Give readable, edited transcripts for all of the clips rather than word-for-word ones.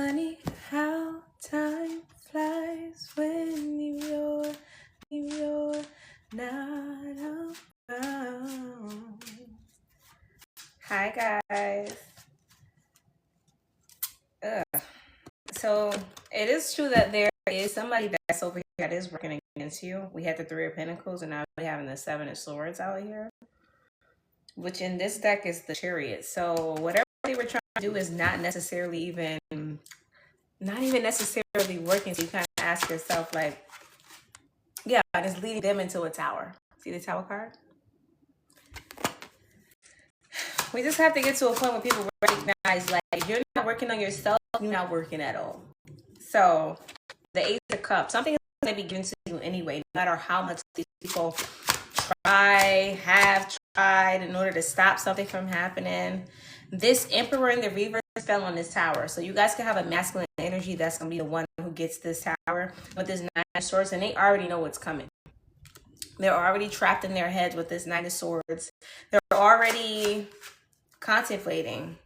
Funny how time flies when you're not around. Hi guys. So it is true that there is somebody that's over here that is working against you. We had the Three of Pentacles, and now we're having the Seven of Swords out here, which in this deck is the Chariot. So whatever they were trying to do is not even necessarily working. So you kind of ask yourself, like, yeah, it's leading them into a tower. See the Tower card? We just have to get to a point where people recognize, like, if you're not working on yourself, you're not working at all. So the Ace of Cups, something is going to be given to you anyway, no matter how much these people have tried in order to stop something from happening. This Emperor in the reverse fell on this tower. So you guys can have a masculine energy that's going to be the one who gets this tower with this Nine of Swords, and they already know what's coming. They're already trapped in their heads with this Nine of Swords. They're already contemplating.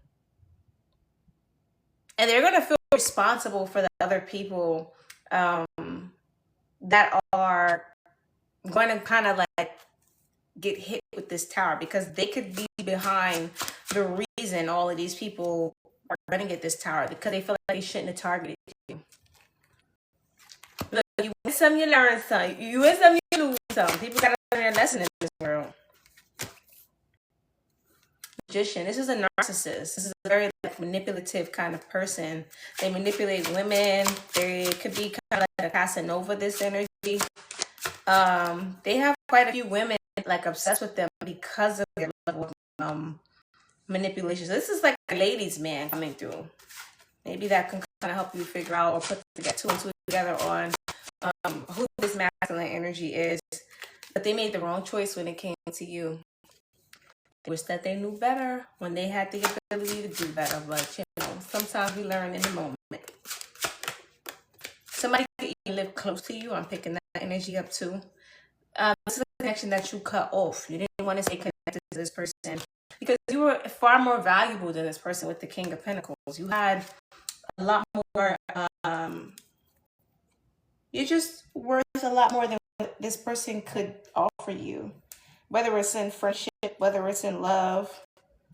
And they're going to feel responsible for the other people that are going to kind of like get hit with this tower, because they could be behind the reason all of these people are going to get this tower, because they feel like they shouldn't have targeted you. Look, you win some, you learn some. You win some, you lose some. People got to learn their lesson in this world. Magician. This is a narcissist. This is a very manipulative kind of person. They manipulate women. They could be kind of like a Casanova, this energy. They have quite a few women like obsessed with them because of their level of manipulation. So this is like a ladies' man coming through. Maybe that can kind of help you figure out or put two and two together on who this masculine energy is. But they made the wrong choice when it came to you. Wish that they knew better when they had the ability to do better. But, you know, sometimes we learn in the moment. Somebody could even live close to you. I'm picking that energy up too. This is a connection that you cut off. You didn't want to stay connected to this person because you were far more valuable than this person with the King of Pentacles. You had a lot more, you just worth a lot more than what this person could offer you. Whether it's in friendship, whether it's in love.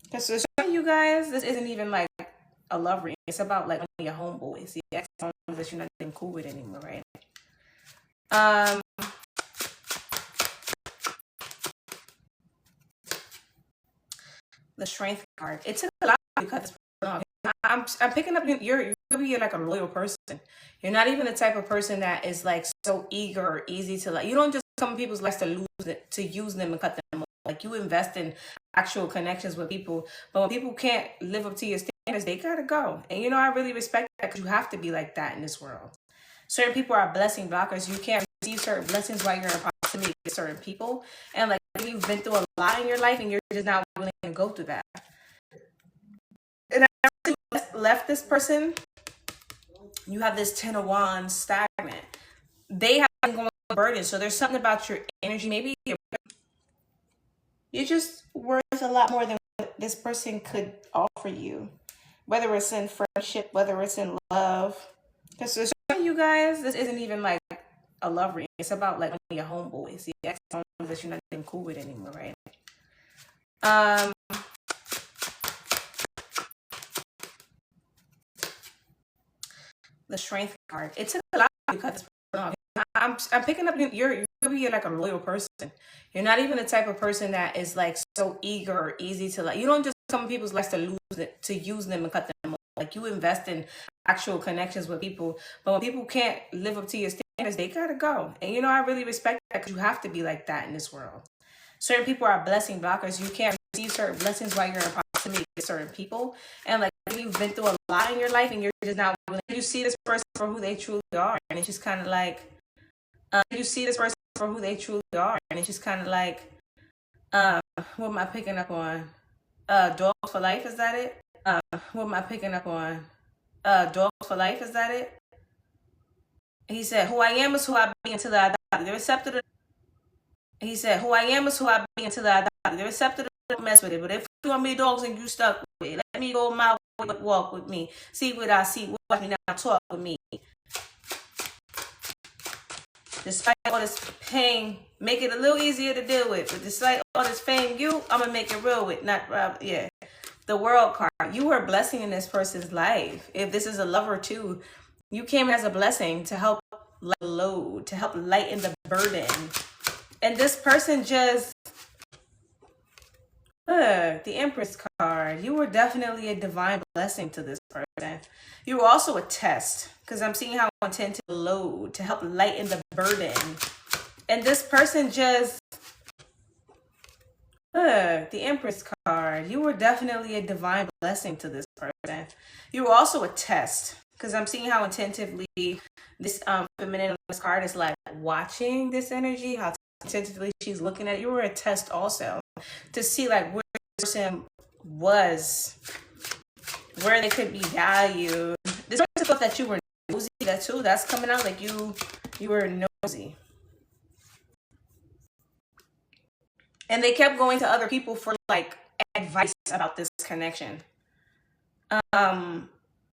Because for some of you guys, this isn't even like a love ring. It's about like one of your homeboys, the ex-homeboys that you're not even cool with anymore, right? The Strength card. It took a lot because I'm picking up you're like a loyal person. You're not even the type of person that is like so eager or easy to like. You don't just come to people's lives to lose it, to use them and cut them off. Like, you invest in actual connections with people, but when people can't live up to your standards, they gotta go. And you know, I really respect that, because you have to be like that in this world. Certain people are blessing blockers. You can't receive certain blessings while you're in proximity with certain people, and like you've been through a lot in your life, and you're just not willing to go through that. And I left this person. You have this Ten of Wands stagnant. They have been going through burden, so there's something about your energy. Maybe you're just worth a lot more than what this person could offer you, whether it's in friendship, whether it's in love. Because for some of you guys, this isn't even like a love ring. It's about like one of your homeboys, the ex-homeboys that you're not even cool with anymore, right? The Strength card. It took a lot because I'm picking up you're like a loyal person. You're not even the type of person that is like so eager or easy to like. You don't just come to people's lives to lose it, to use them and cut them off. Like, you invest in actual connections with people, but when people can't live up to your standards, they gotta go. And you know, I really respect that, because you have to be like that in this world. Certain people are blessing blockers. You can't receive certain blessings while you're in proximity with certain people, and like you've been through a lot in your life, and you're just not willing. You see this person for who they truly are, and it's just kind of like you see this person for who they truly are, and it's just kind of like what am I picking up on? Dogs for life, is that it? What am I picking up on? Dogs for life, is that it? He said, who I am is who I be until I die. The receptor. He said, who I am is who I be until I die. The receptor don't mess with it. But if you want me dogs and you stuck with it, let me go my walk with me. See what I see. Watch me now. Talk with me. Despite all this pain, make it a little easier to deal with. But despite all this fame, I'm gonna make it real with not yeah. The world card. You were a blessing in this person's life. If this is a lover too, you came as a blessing to help load, to help lighten the burden. And this person just the Empress card. You were definitely a divine blessing to this person. You were also a test, because I'm seeing how intent to load, to help lighten the burden. And this person just the Empress card. You were definitely a divine blessing to this person. You were also a test, because I'm seeing how attentively this feminine card is like watching this energy, how attentively she's looking at it. You were a test also to see like where this person was, where they could be valued. This person thought that you were nosy. That too, that's coming out like you were nosy. And they kept going to other people for like advice about this connection.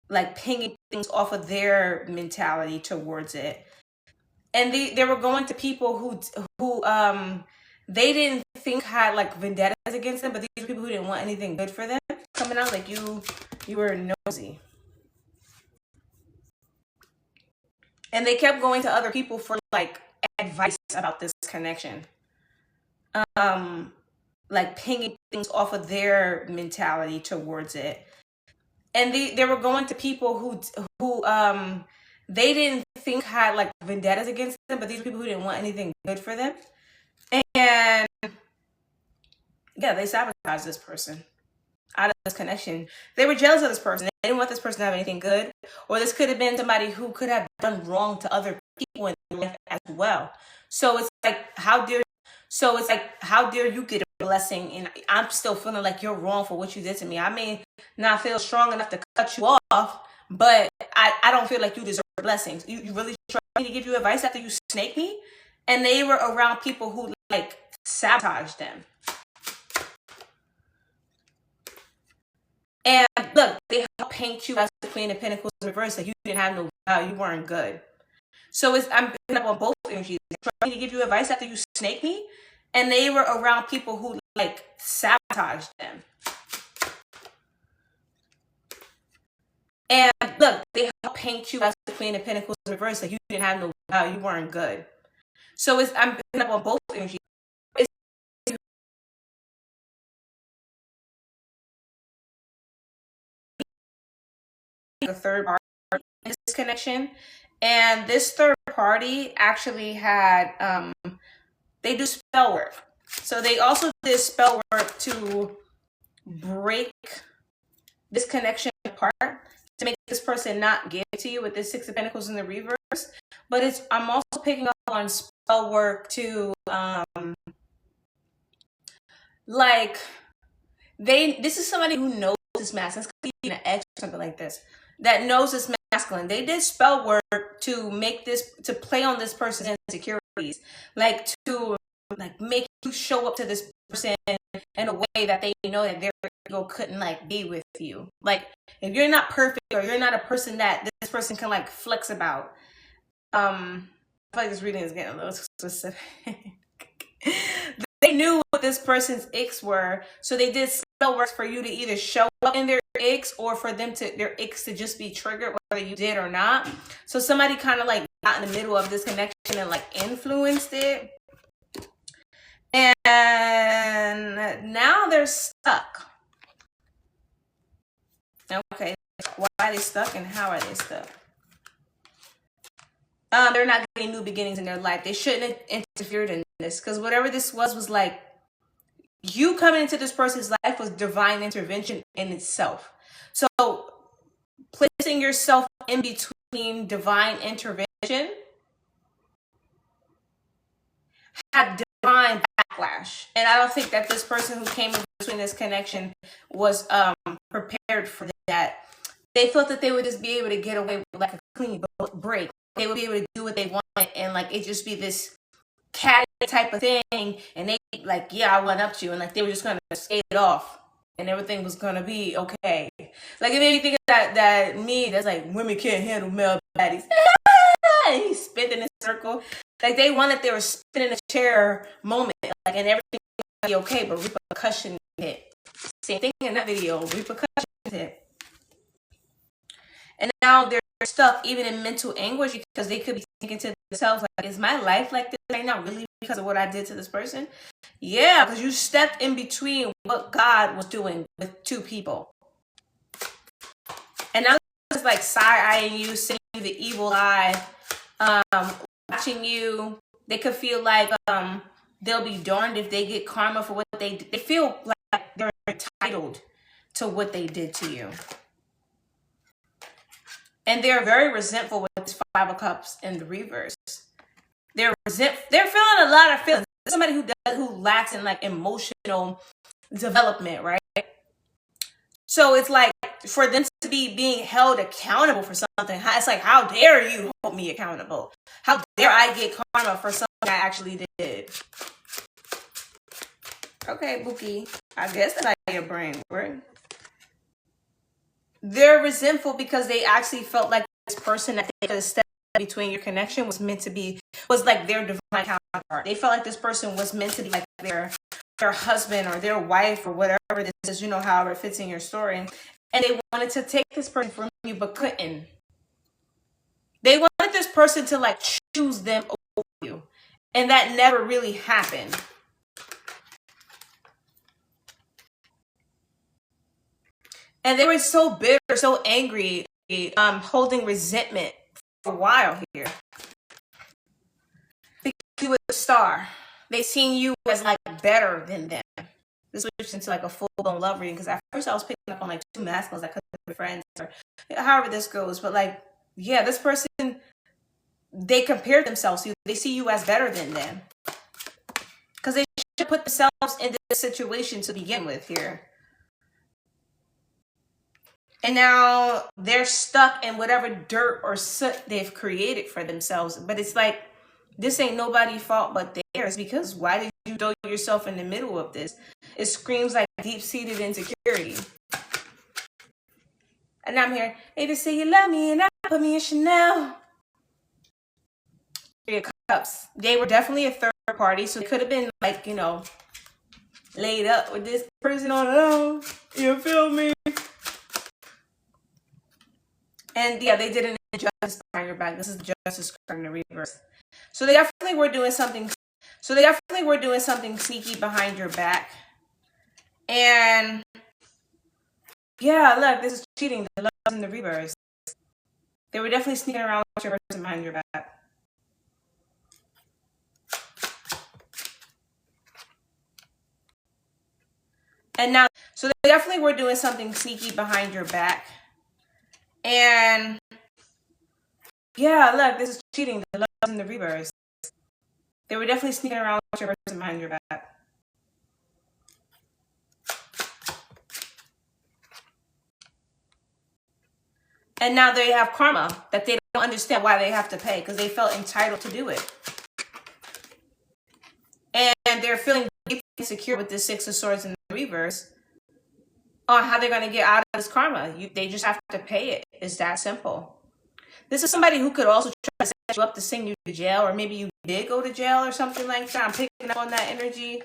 Like pinging things off of their mentality towards it. And they were going to people who they didn't think had like vendettas against them, but these were people who didn't want anything good for them. Coming out like you were nosy. And they kept going to other people for like advice about this connection. Like pinging things off of their mentality towards it. And they were going to people who they didn't think had like vendettas against them, but these were people who didn't want anything good for them. And yeah, they sabotaged this person out of this connection. They were jealous of this person. They didn't want this person to have anything good. Or this could have been somebody who could have done wrong to other people in their life as well. So it's like, how dare you get a blessing, and I'm still feeling like you're wrong for what you did to me. I may not feel strong enough to cut you off, but I don't feel like you deserve blessings. You really try me to give you advice after you snake me? And they were around people who like sabotaged them. And look, they help paint you as the Queen of Pentacles in reverse, like you didn't have no value, you weren't good. So I'm picking up on both energies. They trying to give you advice after you snake me, and they were around people who like sabotaged them. And look, they help paint you as the Queen of Pentacles in reverse, like you didn't have no value, you weren't good. So I'm picking up on both energies. The third party in this connection, and this third party actually had they do spell work. So they also did spell work to break this connection apart, to make this person not give to you with this Six of Pentacles in the reverse. But I'm also picking up on spell work to like this is somebody who knows this masculine. This could be an ex or something like this, that knows this masculine. They did spell work to make this, to play on this person's insecurities, like to like make you show up to this person in a way that they know that their ego couldn't like be with you. Like if you're not perfect, or you're not a person that this person can like flex about. I feel like this reading is getting a little specific. They knew what this person's icks were, so they did spell work for you to either show up in their icks, or for them to their icks to just be triggered, whether you did or not. So somebody kind of like got in the middle of this connection and like influenced it, and now they're stuck. Okay, why are they stuck, and how are they stuck? They're not getting new beginnings in their life. They shouldn't have interfered in this, because whatever this was like, you coming into this person's life was divine intervention in itself. So placing yourself in between divine intervention had divine backlash. And I don't think that this person who came in between this connection was prepared for that. They thought that they would just be able to get away with like a clean break. They would be able to do what they want, and like it just be this cat type of thing, and they like, yeah, I went up to you, and like they were just gonna skate it off. and everything was gonna be okay. Like it made me think of that me that's like women can't handle male baddies. And he spit in a circle. Like they wanted they were spinning a chair moment, like and everything would be okay, but repercussion hit. Same thing in that video, repercussion hit. And now they're stuck even in mental anguish because they could be thinking to themselves, like, is my life like this right now really because of what I did to this person? Yeah, because you stepped in between what God was doing with two people. And now it's like side-eyeing you, saying you the evil eye, watching you. They could feel like they'll be darned if they get karma for what they did. They feel like they're entitled to what they did to you. And they're very resentful with this Five of Cups in the reverse. They're feeling a lot of feelings. Somebody who lacks in like emotional development, right? So it's like for them to be being held accountable for something. It's like, how dare you hold me accountable? How dare I get karma for something I actually did? Okay, Bookie. I guess that's how your brain works. They're resentful because they actually felt like this person that they could have stepped between your connection was like their divine counterpart. They felt like this person was meant to be like their husband or their wife or whatever this is, however it fits in your story. And they wanted to take this person from you but couldn't. They wanted this person to like choose them over you. And that never really happened. And they were so bitter, so angry, holding resentment for a while here. Because you were the star. They seen you as like better than them. This switched into like a full-blown love reading because at first I was picking up on like two masculines that could be friends or however this goes. But like, yeah, this person, they compare themselves to you. They see you as better than them. Because they should put themselves in this situation to begin with here. And now they're stuck in whatever dirt or soot they've created for themselves. But it's like, this ain't nobody's fault but theirs, because why did you throw yourself in the middle of this? It screams like deep-seated insecurity. And I'm here, they just say you love me and I put me in Chanel. Three of Cups. They were definitely a third party, so it could have been like, laid up with this person on their own. You feel me? And yeah, they did an injustice behind your back. This is the justice card in the reverse. So they definitely were doing something. Sneaky behind your back. And yeah, look, this is cheating. The love's in the reverse. They were definitely sneaking around with your person behind your back. And now, so they definitely were doing something sneaky behind your back. And yeah, look, this is cheating. The love's in the reverse. They were definitely sneaking around with your person behind your back. And now they have karma that they don't understand why they have to pay because they felt entitled to do it. And they're feeling deeply insecure with this Six of Swords in the reverse on how they're going to get out of this karma. They just have to pay it. It's that simple. This is somebody who could also try to set you up to send you to jail, or maybe you did go to jail or something like that. I'm picking up on that energy.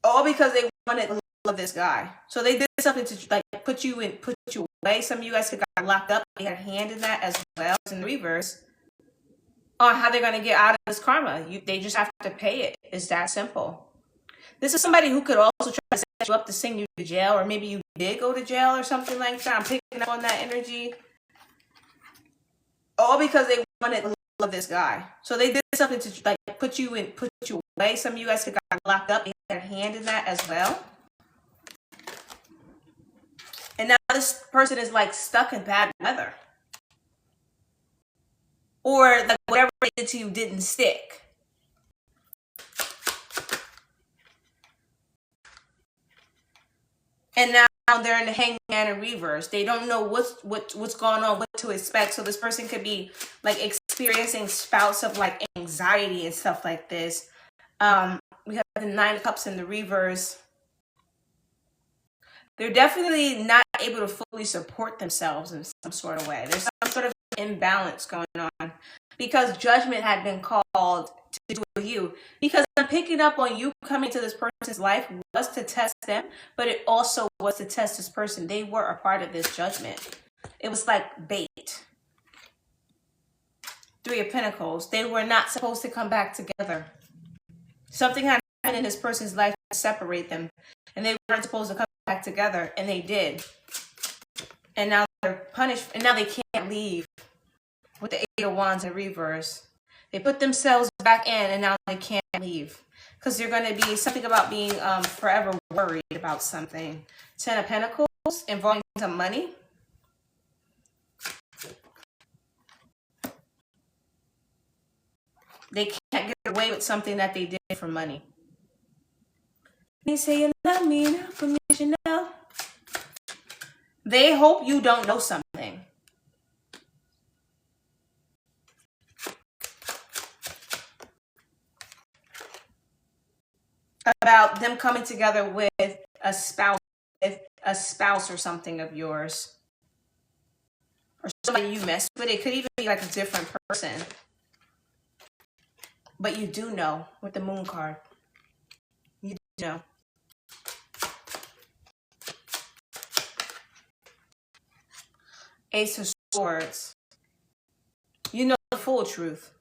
All because they wanted to love this guy. So they did something to like put you away. Some of you guys could got locked up. They had a hand in that as well as in the reverse on how they're going to get out of this karma. They just have to pay it. It's that simple. This is somebody who could also try to set you up to send you to jail, or maybe you did go to jail or something like that. I'm picking up on that energy. All because they wanted to love this guy. So they did something to like put you away. Some of you guys got locked up. They had a hand in that as well. And now this person is like stuck in bad weather. Or like whatever they did to you didn't stick. And now they're in the hangman in reverse. They don't know what's going on, what to expect. So this person could be like experiencing spouts of like anxiety and stuff like this. We have the Nine of Cups in the reverse. They're definitely not able to fully support themselves in some sort of way. There's some sort of imbalance going on because judgment had been called to do with you. Because I'm picking up on you coming to this person's life was to test them, but it also was to test this person. They were a part of this judgment. It was like bait. Three of Pentacles. They were not supposed to come back together. Something had happened in this person's life to separate them, and they weren't supposed to come back together, and they did. And now they're punished, and now they can't leave with the Eight of Wands in reverse. They put themselves back in, and now they can't leave because they're going to be something about being forever worried about something. Ten of Pentacles involving some money. They can't get away with something that they did for money. They say you love me enough for me to know. They hope you don't know something. About them coming together with a spouse or something of yours. Or somebody you mess with. It could even be like a different person. But you do know with the Moon card. You do know. Ace of Swords. You know the full truth.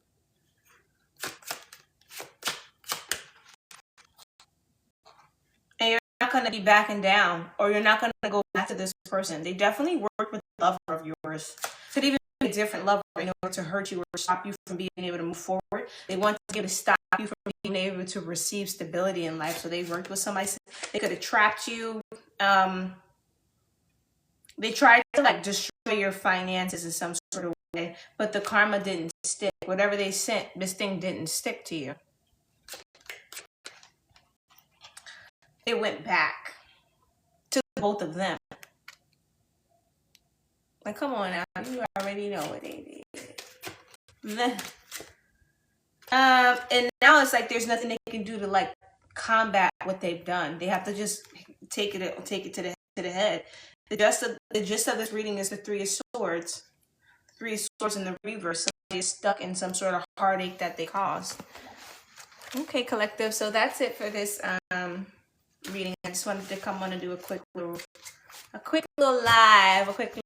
And you're not going to be backing down, or you're not going to go back to this person. They definitely work with a lover of yours. Could even be a different lover in order to hurt you or stop you from being able to move forward. They want to be able to stop you from being able to receive stability in life. So they worked with somebody. They could have trapped you. They tried to like destroy your finances in some sort of way, but the karma didn't stick. Whatever they sent, this thing didn't stick to you. It went back to both of them. Like, come on now, you already know what they did. And now it's like there's nothing they can do to like combat what they've done. They have to just take it to the head. The gist of this reading is the Three of Swords. Three of Swords in the reverse. Somebody is stuck in some sort of heartache that they caused. Okay, collective. So that's it for this reading. I just wanted to come on and do a quick little live,